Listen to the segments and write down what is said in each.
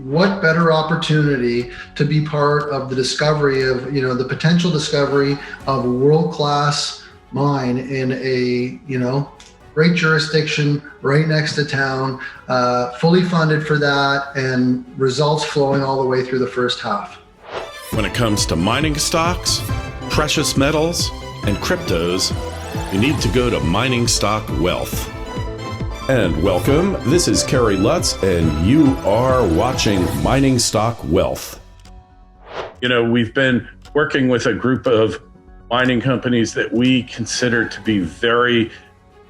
What better opportunity to be part of the discovery of, the potential discovery of a world-class mine in a, great jurisdiction right next to town, fully funded for that, and results flowing all the way through the first half. When it comes to mining stocks, precious metals, and cryptos, you need to go to Mining Stock Wealth. And welcome, this is Kerry Lutz, and you are watching Mining Stock Wealth. We've been working with a group of mining companies that we consider to be very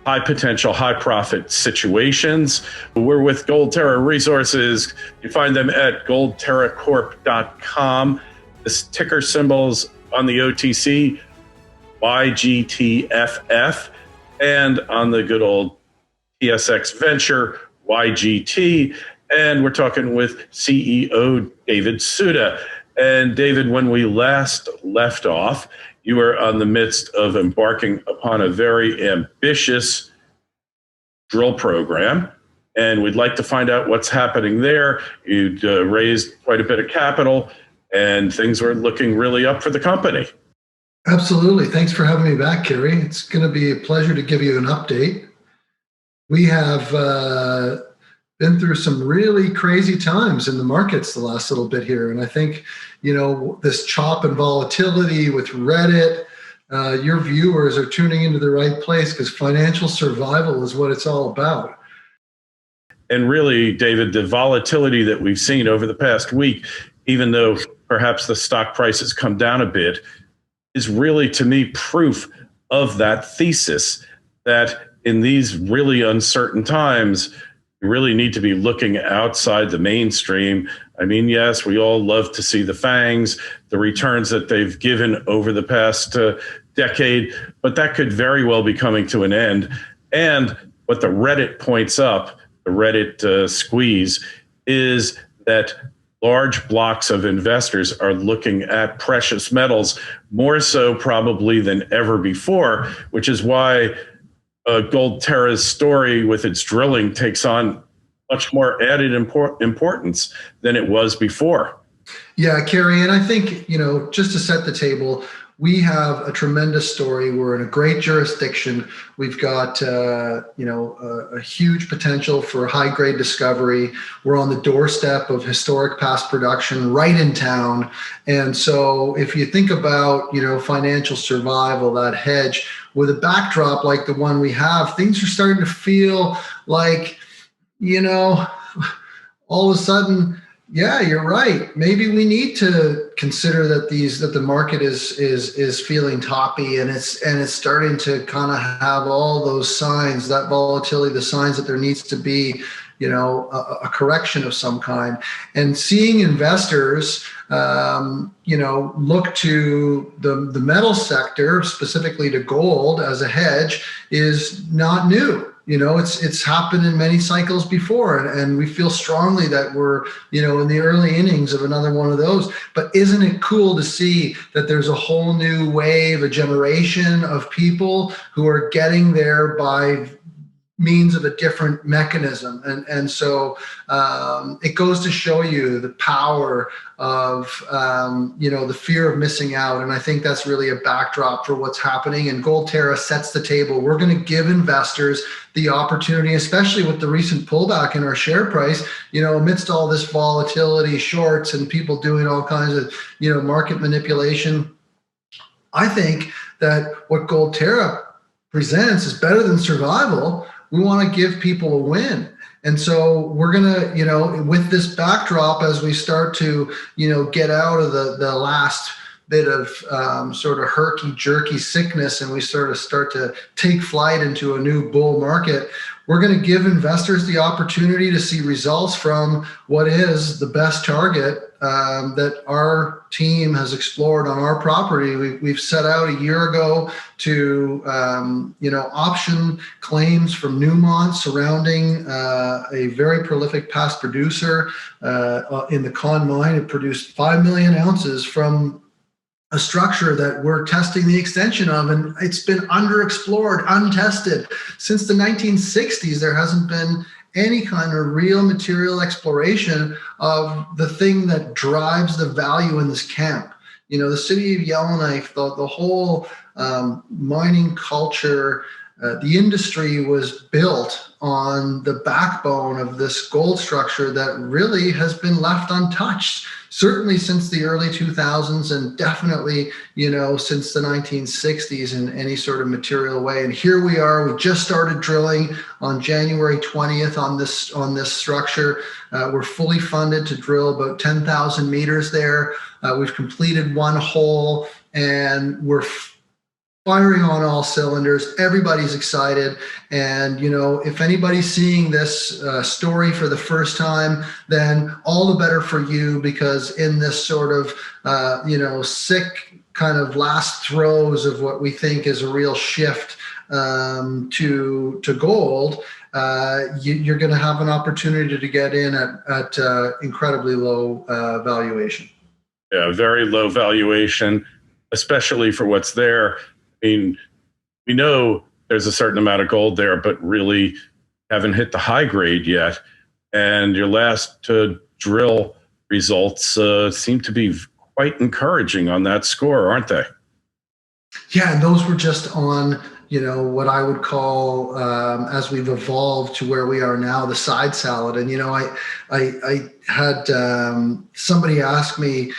high potential, high profit situations. We're with Gold Terra Resources. You find them at goldterracorp.com. This ticker symbols on the OTC, YGTFF, and on the good old TSX Venture, YGT, and we're talking with CEO David Suda. And David, when we last left off, you were on the midst of embarking upon a very ambitious drill program, and we'd like to find out what's happening there. You'd raised quite a bit of capital, and things were looking really up for the company. Absolutely. Thanks for having me back, Kerry. It's going to be a pleasure to give you an update. We have been through some really crazy times in the markets the last little bit here. And I think, this chop and volatility with Reddit, your viewers are tuning into the right place because financial survival is what it's all about. And really, David, the volatility that we've seen over the past week, even though perhaps the stock price has come down a bit, is really, to me, proof of that thesis that in these really uncertain times, you really need to be looking outside the mainstream. I mean, yes, we all love to see the FANGs, the returns that they've given over the past decade, but that could very well be coming to an end. And what the Reddit points up, the Reddit squeeze, is that large blocks of investors are looking at precious metals more so probably than ever before, which is why Gold Terra's story with its drilling takes on much more added importance than it was before. Yeah, Kerry, and I think, just to set the table, we have a tremendous story. We're in a great jurisdiction. We've got, a huge potential for high-grade discovery. We're on the doorstep of historic past production right in town. And so if you think about, financial survival, that hedge, with a backdrop like the one we have, things are starting to feel like, all of a sudden, yeah, you're right. Maybe we need to consider that the market is feeling toppy, and it's starting to kind of have all those signs, that volatility, the signs that there needs to be, a correction of some kind. And seeing investors, look to the metal sector, specifically to gold as a hedge, is not new. It's happened in many cycles before, and we feel strongly that we're, in the early innings of another one of those. But isn't it cool to see that there's a whole new wave, a generation of people who are getting there by means of a different mechanism. And so it goes to show you the power of, the fear of missing out. And I think that's really a backdrop for what's happening. And Gold Terra sets the table. We're going to give investors the opportunity, especially with the recent pullback in our share price, amidst all this volatility, shorts, and people doing all kinds of, market manipulation. I think that what Gold Terra presents is better than survival. We want to give people a win. And so we're going to, with this backdrop, as we start to, get out of the last bit of sort of herky-jerky sickness, and we start to take flight into a new bull market, we're going to give investors the opportunity to see results from what is the best target that our team has explored on our property. We've set out a year ago to, option claims from Newmont surrounding a very prolific past producer in the Con mine. It produced 5 million ounces from a structure that we're testing the extension of, and it's been underexplored, untested. Since the 1960s, there hasn't been any kind of real material exploration of the thing that drives the value in this camp. The city of Yellowknife, the whole mining culture, the industry was built on the backbone of this gold structure that really has been left untouched, certainly since the early 2000s, and definitely, since the 1960s in any sort of material way. And here we are, we just started drilling on January 20th on this structure. We're fully funded to drill about 10,000 meters there. We've completed one hole, and we're firing on all cylinders. Everybody's excited. And, if anybody's seeing this story for the first time, then all the better for you, because in this sort of, sick kind of last throes of what we think is a real shift to gold, you're going to have an opportunity to get in at incredibly low valuation. Yeah, very low valuation, especially for what's there. I mean, we know there's a certain amount of gold there, but really haven't hit the high grade yet. And your last drill results seem to be quite encouraging on that score, aren't they? Yeah, and those were just on, what I would call, as we've evolved to where we are now, the side salad. And, I had somebody ask me,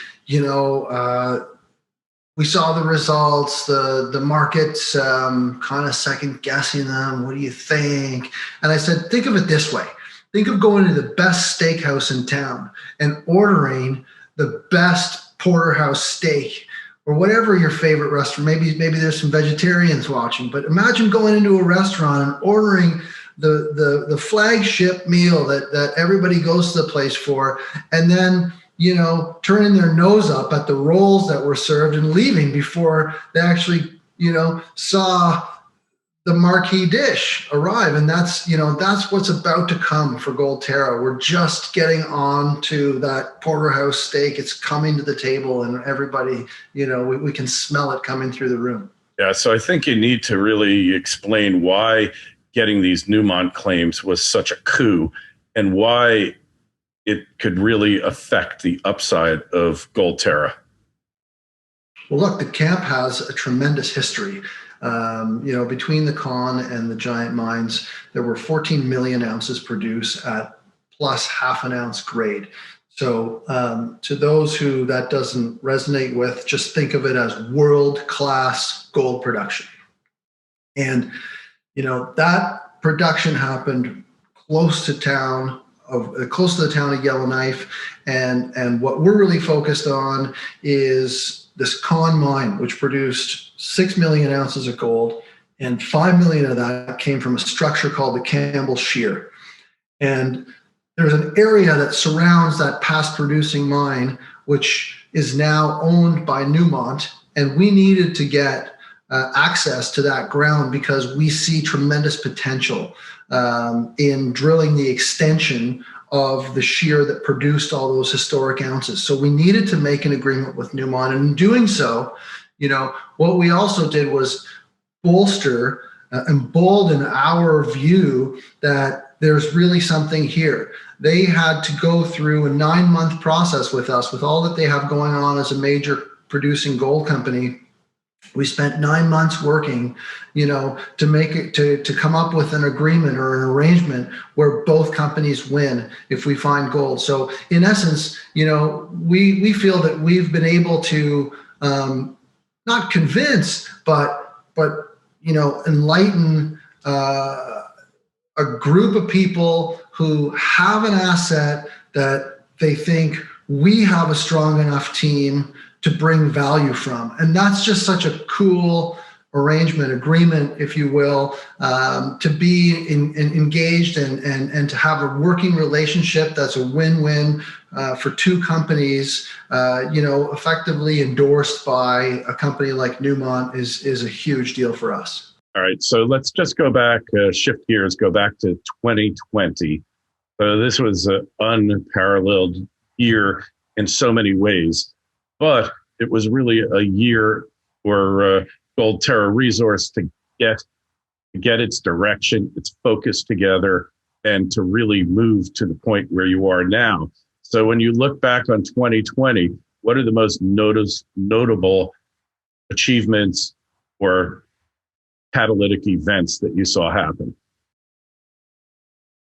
we saw the results, the market's kind of second guessing them. What do you think? And I said, think of it this way. Think of going to the best steakhouse in town and ordering the best porterhouse steak, or whatever your favorite restaurant. Maybe there's some vegetarians watching, but imagine going into a restaurant and ordering the flagship meal that everybody goes to the place for, and then turning their nose up at the rolls that were served and leaving before they actually, saw the marquee dish arrive. And that's what's about to come for Gold Terra. We're just getting on to that porterhouse steak. It's coming to the table, and everybody, we can smell it coming through the room. Yeah, so I think you need to really explain why getting these Newmont claims was such a coup, and why it could really affect the upside of Gold Terra. Well, look, the camp has a tremendous history. Between the Con and the giant mines, there were 14 million ounces produced at plus half an ounce grade. So to those who that doesn't resonate with, just think of it as world-class gold production. And, that production happened close to the town of Yellowknife. And what we're really focused on is this Con mine, which produced 6 million ounces of gold, and 5 million of that came from a structure called the Campbell Shear. And there's an area that surrounds that past producing mine, which is now owned by Newmont. And we needed to get access to that ground because we see tremendous potential in drilling the extension of the shear that produced all those historic ounces. So we needed to make an agreement with Newmont. And in doing so, what we also did was bolster, embolden our view that there's really something here. They had to go through a 9-month process with us, with all that they have going on as a major producing gold company. We spent 9 months working, to make it, to come up with an agreement or an arrangement where both companies win if we find gold. So in essence, we feel that we've been able to not convince, but enlighten a group of people who have an asset that they think we have a strong enough team to bring value from. And that's just such a cool agreement, if you will, to be engaged and to have a working relationship that's a win-win for two companies, effectively endorsed by a company like Newmont is a huge deal for us. All right, so let's just go back, shift gears, go back to 2020. So this was an unparalleled year in so many ways, but it was really a year for Gold Terra Resource to get its direction, its focus together, and to really move to the point where you are now. So when you look back on 2020, what are the most notable achievements or catalytic events that you saw happen?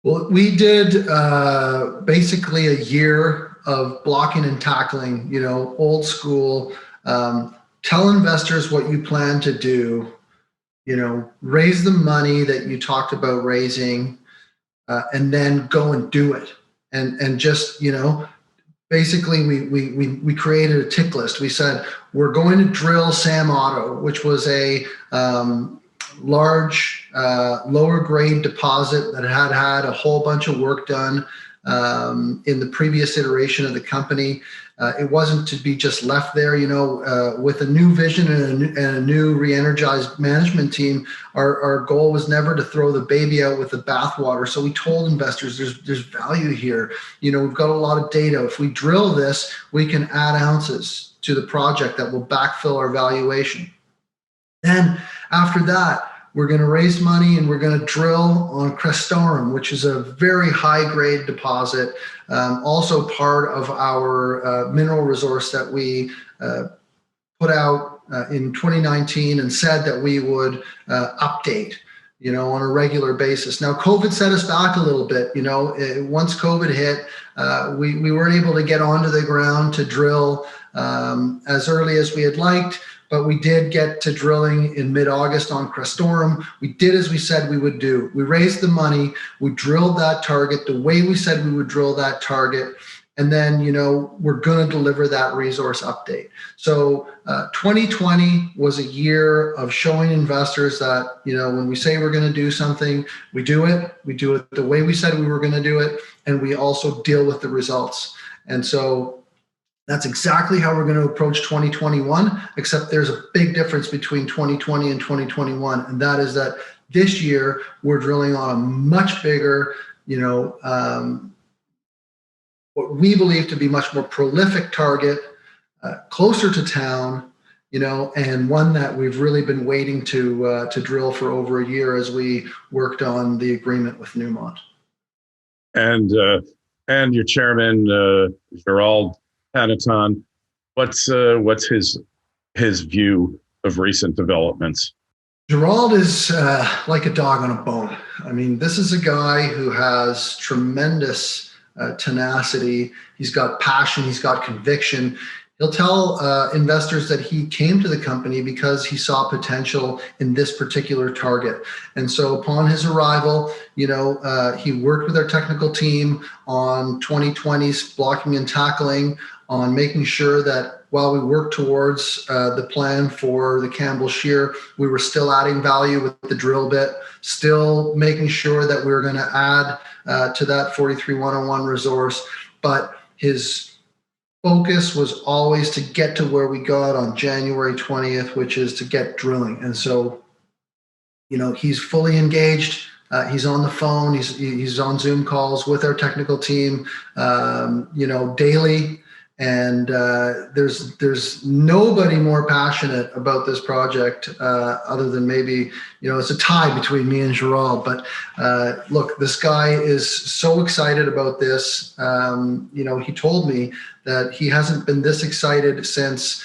Well, we did basically a year of blocking and tackling, old school. Tell investors what you plan to do, raise the money that you talked about raising, and then go and do it. And just, basically we created a tick list. We said, we're going to drill Sam Otto, which was a large, lower grade deposit that had a whole bunch of work done in the previous iteration of the company. It wasn't to be just left there, with a new vision and a new re-energized management team. Our goal was never to throw the baby out with the bathwater. So we told investors there's value here. We've got a lot of data. If we drill this, we can add ounces to the project that will backfill our valuation. Then after that, we're going to raise money and we're going to drill on Crestorum, which is a very high grade deposit, also part of our mineral resource that we put out in 2019 and said that we would update, on a regular basis. Now, COVID set us back a little bit. Once COVID hit, we weren't able to get onto the ground to drill as early as we had liked. But we did get to drilling in mid-August on Crestorum. We did as we said we would do. We raised the money, we drilled that target the way we said we would drill that target, and then, we're going to deliver that resource update. So 2020 was a year of showing investors that, when we say we're going to do something, we do it the way we said we were going to do it, and we also deal with the results. And so that's exactly how we're going to approach 2021, except there's a big difference between 2020 and 2021. And that is that this year we're drilling on a much bigger, what we believe to be much more prolific target, closer to town, and one that we've really been waiting to drill for over a year as we worked on the agreement with Newmont. And your chairman, Gerald Hanaton, what's his view of recent developments? Gerald is like a dog on a bone. I mean, this is a guy who has tremendous tenacity. He's got passion. He's got conviction. He'll tell investors that he came to the company because he saw potential in this particular target. And so upon his arrival, he worked with our technical team on 2020's blocking and tackling, on making sure that while we worked towards the plan for the Campbell Shear, we were still adding value with the drill bit, still making sure that we were going to add to that 43101 resource. But his focus was always to get to where we got on January 20th, which is to get drilling. And so, he's fully engaged. He's on the phone. He's on Zoom calls with our technical team, daily. And there's nobody more passionate about this project other than maybe, it's a tie between me and Gerald. But look, this guy is so excited about this. He told me that he hasn't been this excited since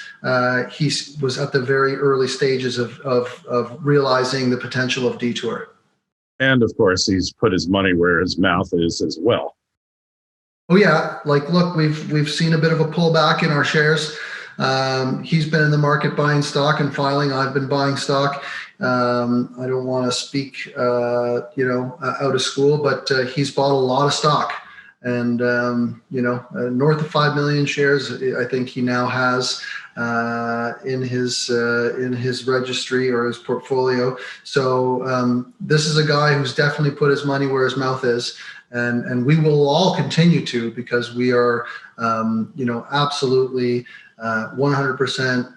he was at the very early stages of realizing the potential of Detour. And of course, he's put his money where his mouth is as well. Oh yeah, look, we've seen a bit of a pullback in our shares. He's been in the market buying stock and filing. I've been buying stock. I don't want to speak, out of school, but he's bought a lot of stock, and north of 5 million shares. I think he now has in his registry or his portfolio. So this is a guy who's definitely put his money where his mouth is. And we will all continue to, because we are, absolutely 100%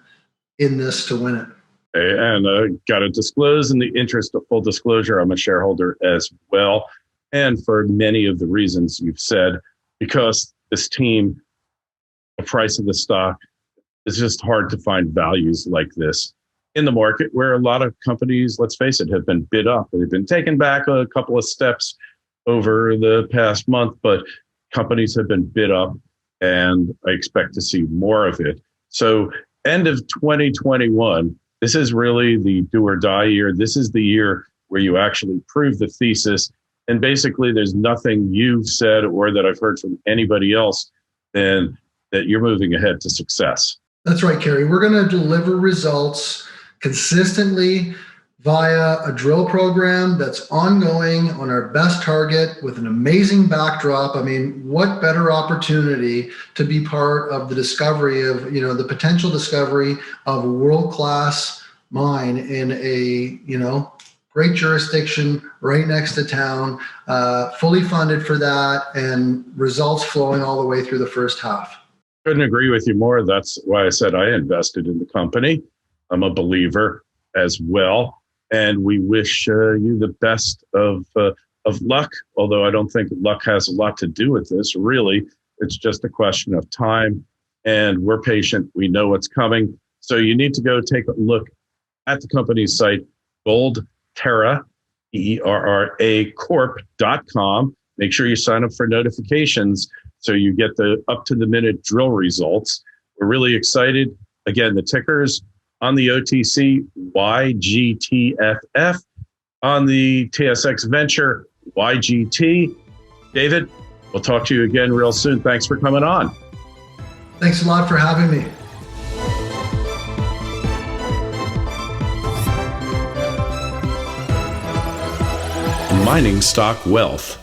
in this to win it. And got to disclose, in the interest of full disclosure, I'm a shareholder as well. And for many of the reasons you've said, because this team, the price of the stock, it's just hard to find values like this in the market, where a lot of companies, let's face it, have been bid up. They've been taken back a couple of steps. over the past month, but companies have been bid up, and I expect to see more of it. So end of 2021, this is really the do or die year. This is the year where you actually prove the thesis. And basically, there's nothing you've said or that I've heard from anybody else than that you're moving ahead to success. That's right, Kerry. We're going to deliver results consistently via a drill program that's ongoing on our best target with an amazing backdrop. I mean, what better opportunity to be part of the discovery of, the potential discovery of a world-class mine in a, great jurisdiction right next to town, fully funded for that, and results flowing all the way through the first half. Couldn't agree with you more. That's why I said I invested in the company. I'm a believer as well. And we wish you the best of luck, although I don't think luck has a lot to do with this. Really, it's just a question of time, and we're patient. We know what's coming. So you need to go take a look at the company's site, Terra, Terra Corp.com. Make sure you sign up for notifications so you get the up-to-the-minute drill results. We're really excited. Again, the tickers on the OTC, YGTFF. On the TSX Venture, YGT. David, we'll talk to you again real soon. Thanks for coming on. Thanks a lot for having me. Mining Stock Wealth.